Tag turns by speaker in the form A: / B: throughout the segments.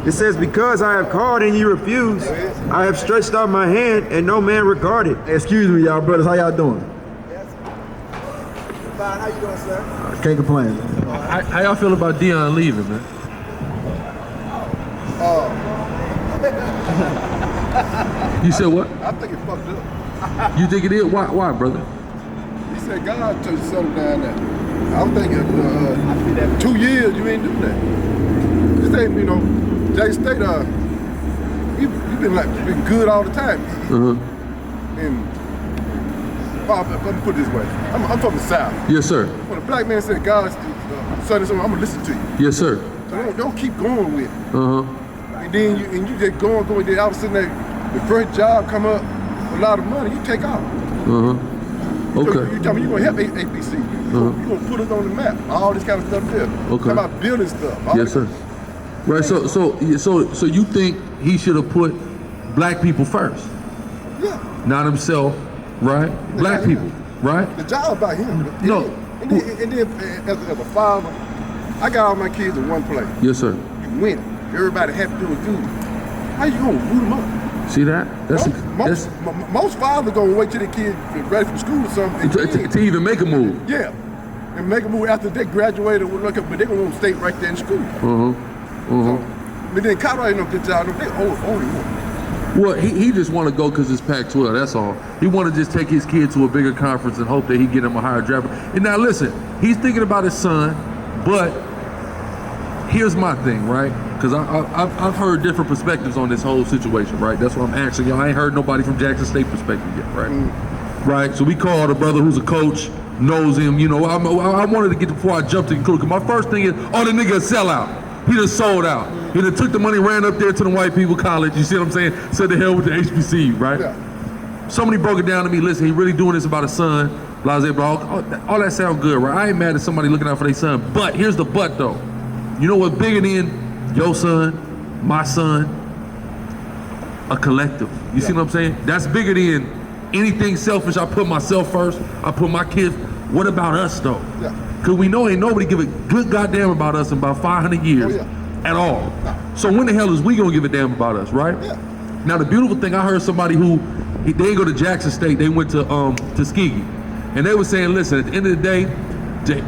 A: It says, because I have called and you refuse, I have stretched out my hand and no man regarded.
B: Excuse me, y'all brothers, how y'all doing?
C: Fine, how you doing, sir?
B: Can't complain.
D: How y'all feel about Deion leaving, man? You said what?
E: I think it fucked up.
D: You think it is? Why, brother?
E: He said God told you something down there. I'm thinking 2 years you ain't doing that. This ain't, you know, Jay State, you been good all the time. And well, let me put it this way. I'm from the South.
D: Yes, sir.
E: When a black man said God's son is something, I'm gonna listen to you.
D: Yes, sir.
E: So don't keep going with it. And then you just going, then all of a sudden the first job come up with a lot of money, you take off.
D: Okay.
E: So you tell me you're gonna help HBCU. You're gonna put us on the map. All this kind of stuff there.
D: Okay.
E: Talk about building stuff.
D: Yes, sir. Right. So you think he should have put black people first?
E: Yeah.
D: Not himself, right? Black people, right?
E: The job about him.
D: No.
E: And then as a father, I got all my kids in one place.
D: Yes, sir.
E: You win. Everybody happy doing good. How you gonna root them up?
D: See that?
E: Most fathers gonna wait till their kids ready from school or something
D: to even make a move.
E: Yeah, and make a move after they graduated. But they're gonna stay right there in school. So, but then Colorado ain't no good job. They only one.
D: Well, he just want to go because it's Pac-12. That's all. He want to just take his kid to a bigger conference and hope that he get him a higher draft. And now listen, he's thinking about his son, but here's my thing, right? Because I've heard different perspectives on this whole situation, right? That's what I'm asking y'all. I ain't heard nobody from Jackson State perspective yet, right? Right, so we called a brother who's a coach, knows him, you know. I wanted to get before I jumped to the conclusion. My first thing is, oh, the nigga a sellout. He just sold out. He just took the money, ran up there to the white people college, you see what I'm saying? Said the hell with the HBCU, right?
E: Yeah.
D: Somebody broke it down to me, listen, he really doing this about his son, blah, blah, blah. All that sounds good, right? I ain't mad at somebody looking out for their son, but here's the but though. You know what's bigger than your son, my son? A collective. You see what I'm saying? That's bigger than anything selfish. I put myself first, I put my kids. What about us though?
E: Yeah.
D: Cause we know ain't nobody give a good goddamn about us in about 500 years at all. So when the hell is we gonna give a damn about us, right?
E: Yeah.
D: Now the beautiful thing, I heard somebody who, they didn't go to Jackson State, they went to Tuskegee. And they were saying, listen, at the end of the day,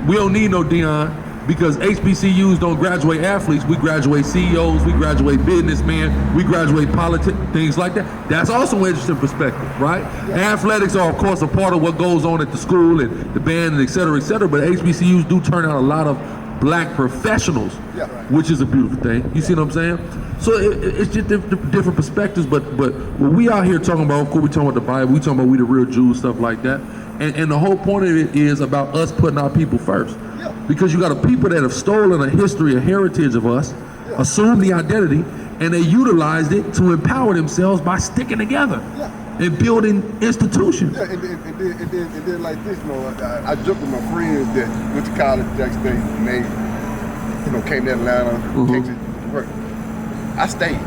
D: we don't need no Deion, because HBCUs don't graduate athletes, we graduate CEOs, we graduate businessmen, we graduate politics, things like that. That's also an interesting perspective, right? Yeah. Athletics are, of course, a part of what goes on at the school and the band and et cetera, but HBCUs do turn out a lot of black professionals, which is a beautiful thing. You see what I'm saying? So it's just different perspectives, but when we out here talking about, of course, we talking about the Bible, we talking about we the real Jews, stuff like that. And the whole point of it is about us putting our people first. Because you got a people that have stolen a history, a heritage of us, assumed the identity, and they utilized it to empower themselves by sticking together and building institutions.
E: Yeah, and then like this, you know, I joked with my friends that went to college at Jackson State, and they, you know, came to Atlanta, Texas, work. I stayed.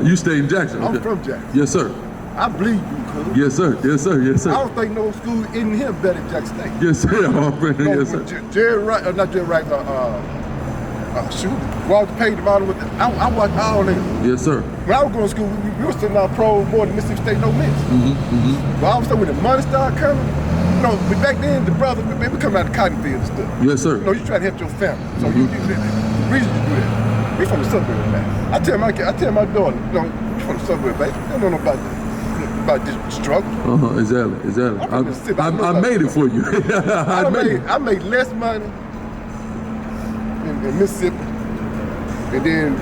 D: You stayed in Jackson?
E: I'm from Jackson.
D: Yes, sir.
E: I believe you, cuz.
D: Yes, sir. Yes, sir. Yes, sir.
E: I don't think no school in here better than Jackson State.
D: Yes, sir. My friend.
E: No,
D: yes, sir.
E: Jerry Wright, not Jerry Wright, shoot, Walter Payton, I watched all of them.
D: Yes, sir.
E: When I was going to school, we were sitting out pro board in Mississippi State, no miss. But all of a sudden, when the money started coming, you know, back then, the brothers, we coming out of the cotton field and stuff.
D: Yes, sir.
E: You know, you try to help your family. So the reason you do that, we from the suburb, man. I tell my daughter, you know, you from the suburb, baby. They don't know about this struggle.
D: Exactly. I made it for you.
E: I made less money in Mississippi, and then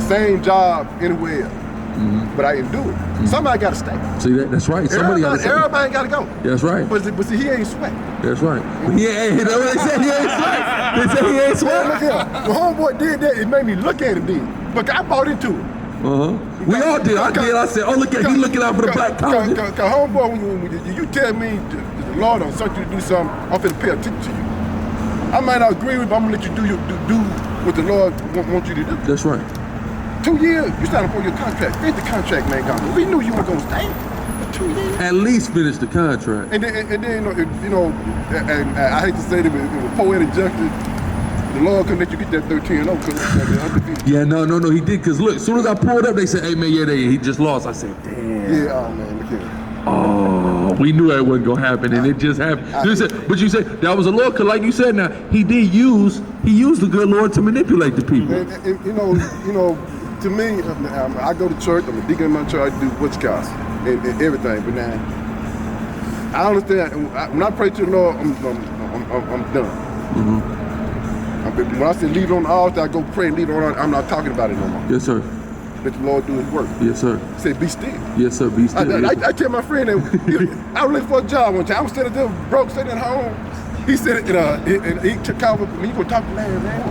E: same job anywhere else. But I didn't do it. Somebody got to stay.
D: See that? That's right. Somebody got to stay.
E: Everybody got to go.
D: That's right.
E: But see, he ain't sweat.
D: That's right. You know what they said? He ain't sweat. They said he ain't sweat.
E: Look here. The homeboy did that. It made me look at him then. But I bought into it.
D: We all did. I did. I said, oh, look at he looking out for the black college.
E: Cause homeboy, when you tell me the Lord don't want you to do something, I'm finna pay attention to you. I might not agree with, but I'm gonna let you do what the Lord wants you to do.
D: That's right.
E: 2 years, you signed up for your contract. Finish the contract, man. Gone. We knew you were gonna stay for 2 years.
D: At least finish the contract.
E: And then you know, and I hate to say it, it was poetic justice. the Lord couldn't let you get that 13-0 because they're undefeated.
D: Yeah, no, he did. Cause look, as soon as I pulled up, they said, "Hey man, yeah, he just lost." I said, "Damn."
E: Yeah, oh man, look here.
D: Oh, we knew that wasn't gonna happen, and it just happened. But you said that was a Lord, cause like you said, now he used the good Lord to manipulate the people.
E: And, you know, to me, I go to church. I'm a deacon in my church. I do what's cast and everything. But now, I understand. When I pray to the Lord, I'm done. When I say leave it on the altar, I go pray and leave it on. I'm not talking about it no more.
D: Yes, sir.
E: Let the Lord do His work.
D: Yes, sir.
E: He said, be still.
D: Yes, sir. Be still.
E: I tell my friend that I was looking for a job one time. I was sitting there broke, sitting at home. He said, he took out with me. He gonna talk to Larry, man.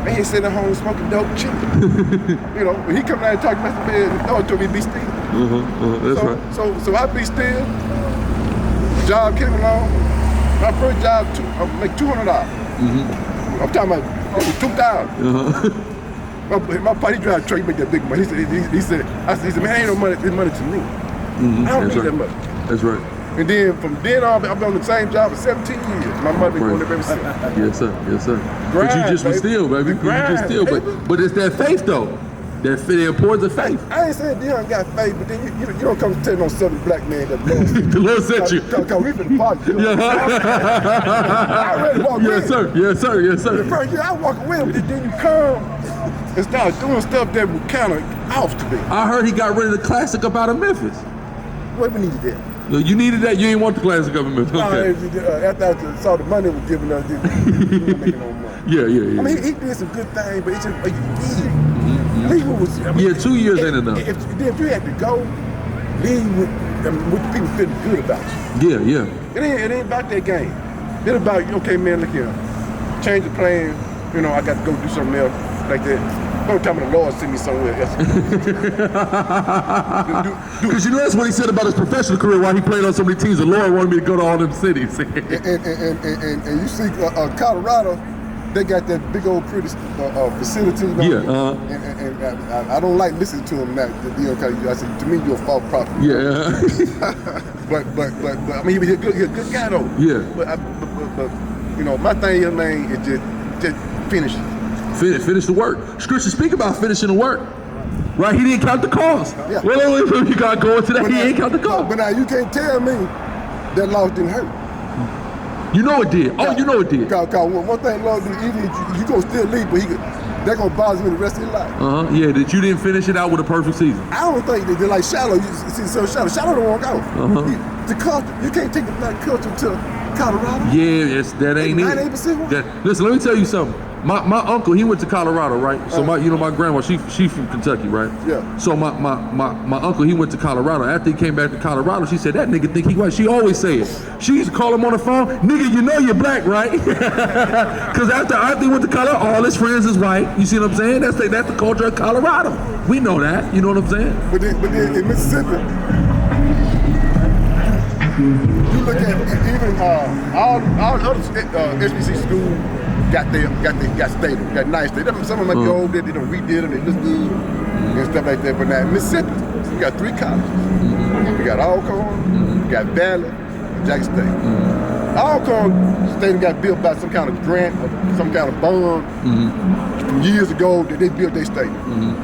E: Man, he sitting at home smoking dope, chilling. You know, when he come down and talk to me, man, the Lord told me to be still.
D: That's right.
E: So I be still. Job came along. My first job, I make $200. I'm talking about 2,000. My buddy drive a truck, he make that big money. He said, man, ain't no money, it's money to me. I don't need that much.
D: That's right.
E: And then from then on, I've been on the same job for 17 years. My mother been going there ever since.
D: Yes, sir. Yes, sir.
E: Grind,
D: but you just was still, baby.
E: Grind,
D: you just still, but it's that faith though. The importance of faith.
E: I ain't saying Deion got faith, but then you don't come to tell no Southern black man that
D: the Lord sent you.
E: Cause we been party. I already walked
D: Yes, sir. Yes, sir. Yes, sir.
E: The first year I walk away, but then you come and start doing stuff that was kind of off to me.
D: I heard he got rid of the classic up out of Memphis.
E: What we needed that?
D: You needed that? You ain't want the classic up in Memphis? Okay.
E: After I saw the money was giving us, we were making no money.
D: Yeah.
E: I mean, he did some good things, but it's just like leave was.
D: 2 years ain't enough.
E: If you had to go, leave with the people feeling good about you.
D: Yeah.
E: It ain't about that game. It's about, okay, man, look here. Change the plan. You know, I got to go do something else like that. Don't tell me the Lord send me somewhere else.
D: Because you know that's what he said about his professional career, why he played on so many teams. The Lord wanted me to go to all them cities.
E: and you see Colorado, they got that big old pretty facility. You know, and I don't like listening to him now. I said, to me, you're a false prophet.
D: Yeah.
E: but I mean, he's a good guy though.
D: Yeah.
E: But you know, my thing is, man, is just finish it.
D: Finish the work. Scripture speak about finishing the work. Right? He didn't count the cost.
E: Yeah.
D: Well, you got going to that, he ain't count the cost.
E: But now you can't tell me that loss didn't hurt.
D: You know it did. Oh, you know it did.
E: Cause one thing Lord do, even if you gonna still leave, but they're gonna bother you the rest of your life.
D: Yeah, that you didn't finish it out with a perfect season.
E: I don't think they're like Shallow. You see, so Shallow don't want to go. The culture, you can't take the black culture to Colorado.
D: Yeah, that ain't it.
E: 98%.
D: Listen, let me tell you something. My uncle, he went to Colorado, right? So my grandma, she from Kentucky, right?
E: Yeah.
D: So my uncle, he went to Colorado. After he came back to Colorado, she said, that nigga think he white. She always say it. She used to call him on the phone, nigga, you know you're black, right? Because after he went to Colorado, all his friends is white. You see what I'm saying? That's the culture of Colorado. We know that. You know what I'm saying?
E: But then in Mississippi, you look at even all other HBCU schools. Got stadium, got nice stadium. Some of them might be old, they don't redid them, they look good and stuff like that. But now in Mississippi, we got 3 colleges. We got Alcorn, we got Valley, and Jackson State. Alcorn Stadium got built by some kind of grant or some kind of bond from years ago that they built their stadium.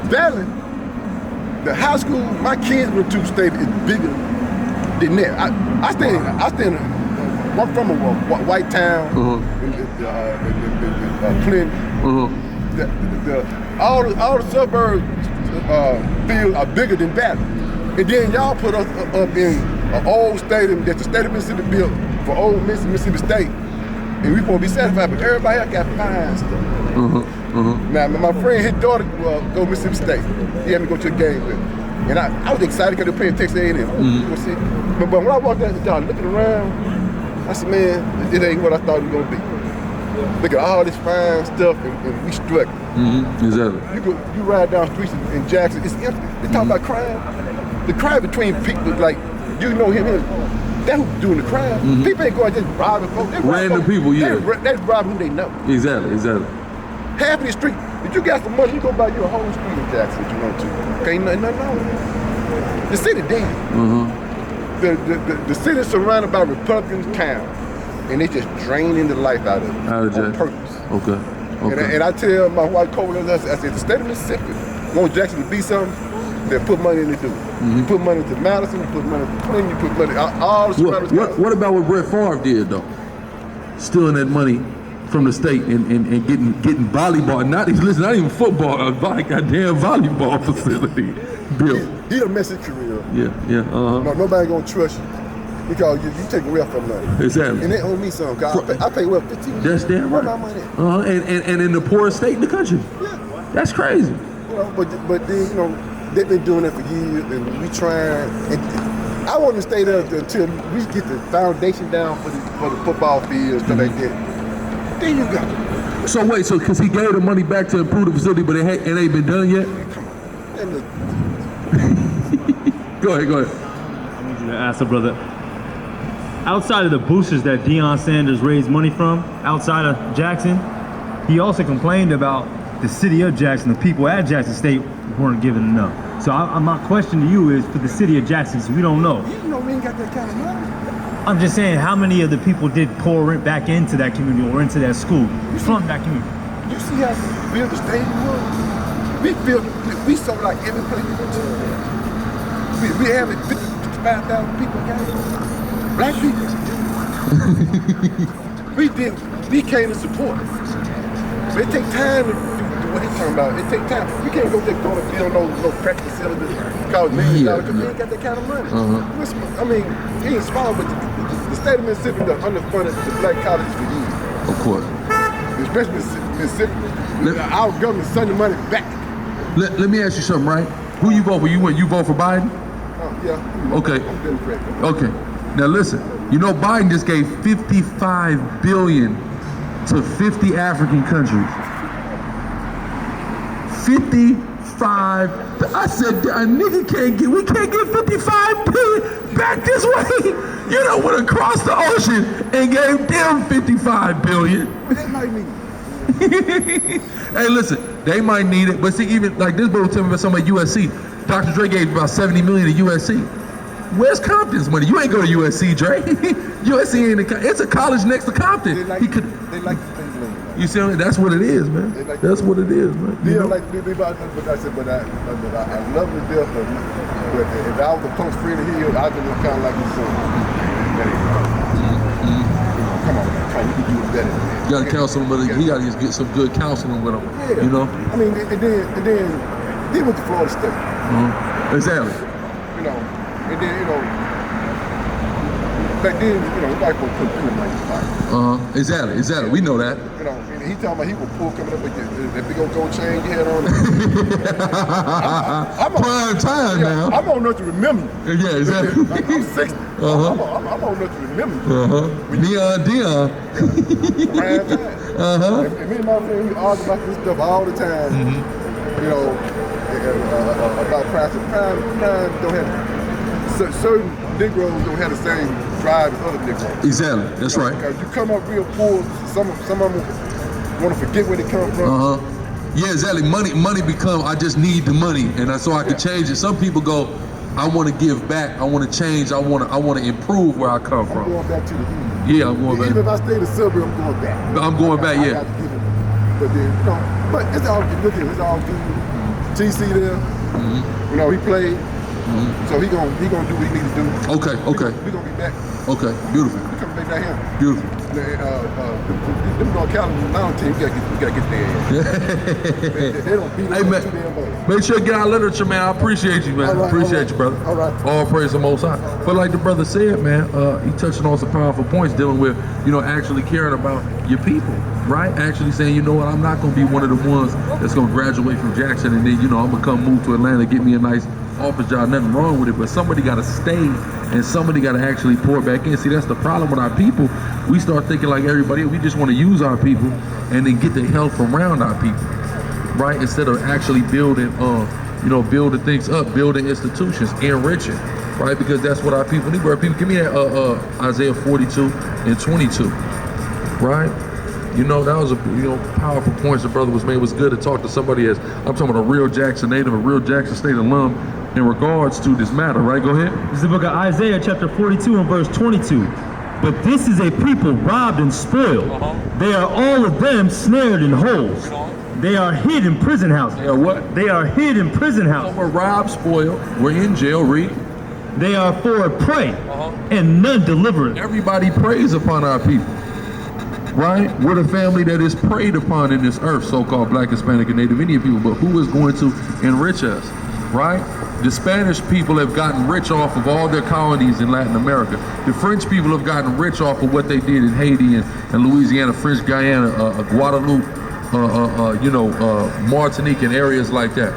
E: Valley, the high school my kids went to stadium is bigger than that. I stay in I'm from a white town, Clinton. All the suburbs fields are bigger than Valley. And then y'all put us up in an old stadium that the state of Mississippi built for old Mississippi State. And we supposed to be satisfied, but everybody else got fine stuff. Now, my friend, his daughter go to Mississippi State. He had me go to a game with him. And I was excited because they're playing Texas A&M. But when I walked out, y'all looking around, I said, man, it ain't what I thought it was gonna be. Look at all this fine stuff and we struggling.
D: Exactly.
E: You ride down streets in Jackson, it's empty. They talk about crime. The crime between people, like, you know him, that's who's doing the crime. People ain't going just robbing folks.
D: Random people, yeah.
E: They robbing who they know.
D: Exactly.
E: Half of the street, if you got some money, you go buy you a whole street in Jackson if you want to. Ain't nothing wrong. The city dead. The city is surrounded by Republican towns, and they just draining the life out of it on purpose.
D: Okay. Okay.
E: And I tell my white co-workers, I said, the state of Mississippi wants Jackson to be something, they put money in to do it. You put money into Madison, you put money into Clinton, you put money, all the surrounding counties.
D: What about what Brett Favre did though? Stealing that money from the state and getting volleyball, not even football, a goddamn volleyball facility built.
E: He done mess his career.
D: Yeah.
E: No, nobody gonna trust you because you take away from money.
D: Exactly.
E: And they owe me something. I pay well 15.
D: That's damn
E: Where
D: right.
E: my money at?
D: And in the poorest state in the country.
E: Yeah.
D: That's crazy.
E: You know, but then they've been doing that for years, and we trying. And I want to stay there until we get the foundation down for the football fields, stuff like that. Then you got it.
D: So wait, because he gave the money back to improve the facility, but it ain't been done yet?
E: And
D: Go ahead.
C: I need you to ask the brother. Outside of the boosters that Deion Sanders raised money from, outside of Jackson, he also complained about the city of Jackson, the people at Jackson State weren't given enough. So my question to you is, for the city of Jackson, so we don't know.
E: you know we ain't got that kind of money.
C: I'm just saying, how many of the people did pour it back into that community or into that school from that community?
E: You see how we build the stadium was? We sold like every place we went to. We have 55,000 people games. Black people. we came to support. But it takes time to do what he's talking about. It takes time. We can't go just go to build no practice facilities, cause $1 million because we ain't got that kind of money. I mean, he ain't small, but the state of Mississippi done underfunded the black colleges for years.
D: Of course.
E: Especially Mississippi. Our government sending money back.
D: Let me ask you something, right? Who you vote for? You vote for Biden?
E: Yeah.
D: Okay.
E: I'm Democrat.
D: Okay. Now listen, you know Biden just gave $55 billion to 50 African countries. 55. I said a nigga we can't get 55 billion back this way. You know, went across the ocean and gave them 55 billion.
E: But they might need it.
D: Hey, listen, they might need it, but see, even like this boy was telling me about something at USC. Dr. Dre gave about 70 million to USC. Where's Compton's money? You ain't go to USC, Dre. USC ain't it's a college next to Compton.
E: They like the things like
D: You see, that's what it is, man. That's what it is, man.
E: They don't like to be about it, but I said, but I love the death of me. But if I was a post free to heal, I could look kind of like you said. Come on, man. You can do it better than that.
D: You gotta counsel him, but he gotta just get some good counseling with him.
E: Yeah.
D: You know?
E: I mean, and then he went to Florida State.
D: Exactly.
E: You know, and then, back then, white folks couldn't do it like that.
D: Exactly. We know that.
E: You know, and he talking about he was poor coming up with that big old gold chain he had on. I'm
D: Prime time now.
E: I'm old enough to remember.
D: Yeah, exactly.
E: I'm 60. I'm old enough to remember.
D: Dion.
E: Prime time. And me and my friend, we argue about this stuff all the time. You know, about prime. Prime don't have certain Negroes don't have the same drive as other Negroes.
D: Exactly. That's right.
E: Because you come up real poor, some of them want to forget where they come from.
D: Yeah, exactly. Money become, I just need the money, and so I can change it. Some people go, I want to give back, I want to change, I want to improve where I come from.
E: I'm going back to the hood.
D: Yeah, I'm going back.
E: Even if I stay in the suburb, I'm going back.
D: I'm going back, yeah.
E: I got to give it. But then, but it's all good. Look at it, it's all good. TC there, he played. So he gonna do what he need to do. Okay. We gonna be back.
D: Okay, beautiful.
E: We coming back down here.
D: Beautiful.
E: Them North Carolina Mountain team, we gotta get there. They don't beat us too damn bad.
D: Make sure you get our literature, man. I appreciate you, man. Appreciate you, brother.
E: All right.
D: All praise the Most High. But like the brother said, man, he touching on some powerful points dealing with, actually caring about your people, right? Actually saying, you know what, I'm not gonna be one of the ones that's gonna graduate from Jackson and then, I'm gonna come move to Atlanta, get me a nice office job, nothing wrong with it, but somebody got to stay and somebody got to actually pour back in. See, that's the problem with our people. We start thinking like everybody else. We just want to use our people and then get the help from around our people, right? Instead of actually building, building things up, building institutions, enriching, right? Because that's what our people need. People, give me that Isaiah 42 and 22, right? That was a powerful points the brother was made. It was good to talk to somebody I'm talking about a real Jackson native, a real Jackson State alum in regards to this matter, right? Go ahead.
C: This is the book of Isaiah chapter 42 and verse 22. But this is a people robbed and spoiled. They are all of them snared in holes. They are hid in prison houses.
D: They are what?
C: They are hid in prison houses.
D: We're robbed, spoiled. We're in jail. Read.
C: They are for a prey, and none deliver it.
D: Everybody preys upon our people. Right? We're the family that is preyed upon in this earth, so-called Black, Hispanic, and Native Indian people. But who is going to enrich us? Right? The Spanish people have gotten rich off of all their colonies in Latin America. The French people have gotten rich off of what they did in Haiti and Louisiana, French Guyana, Guadeloupe, Martinique, and areas like that.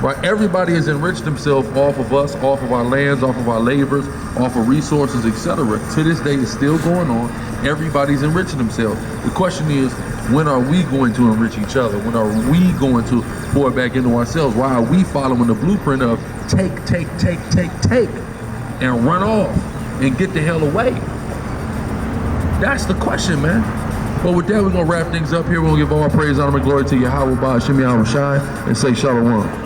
D: Right? Everybody has enriched themselves off of us, off of our lands, off of our labors, off of resources, etc. To this day, it's still going on. Everybody's enriching themselves. The question is, when are we going to enrich each other? When are we going to pour back into ourselves? Why are we following the blueprint of take, and run off and get the hell away? That's the question, man. But with that, we're going to wrap things up here. We're going to give all praise, honor, and glory to Yahweh, Ba'Shem Yahweh Shai, and say Shalom.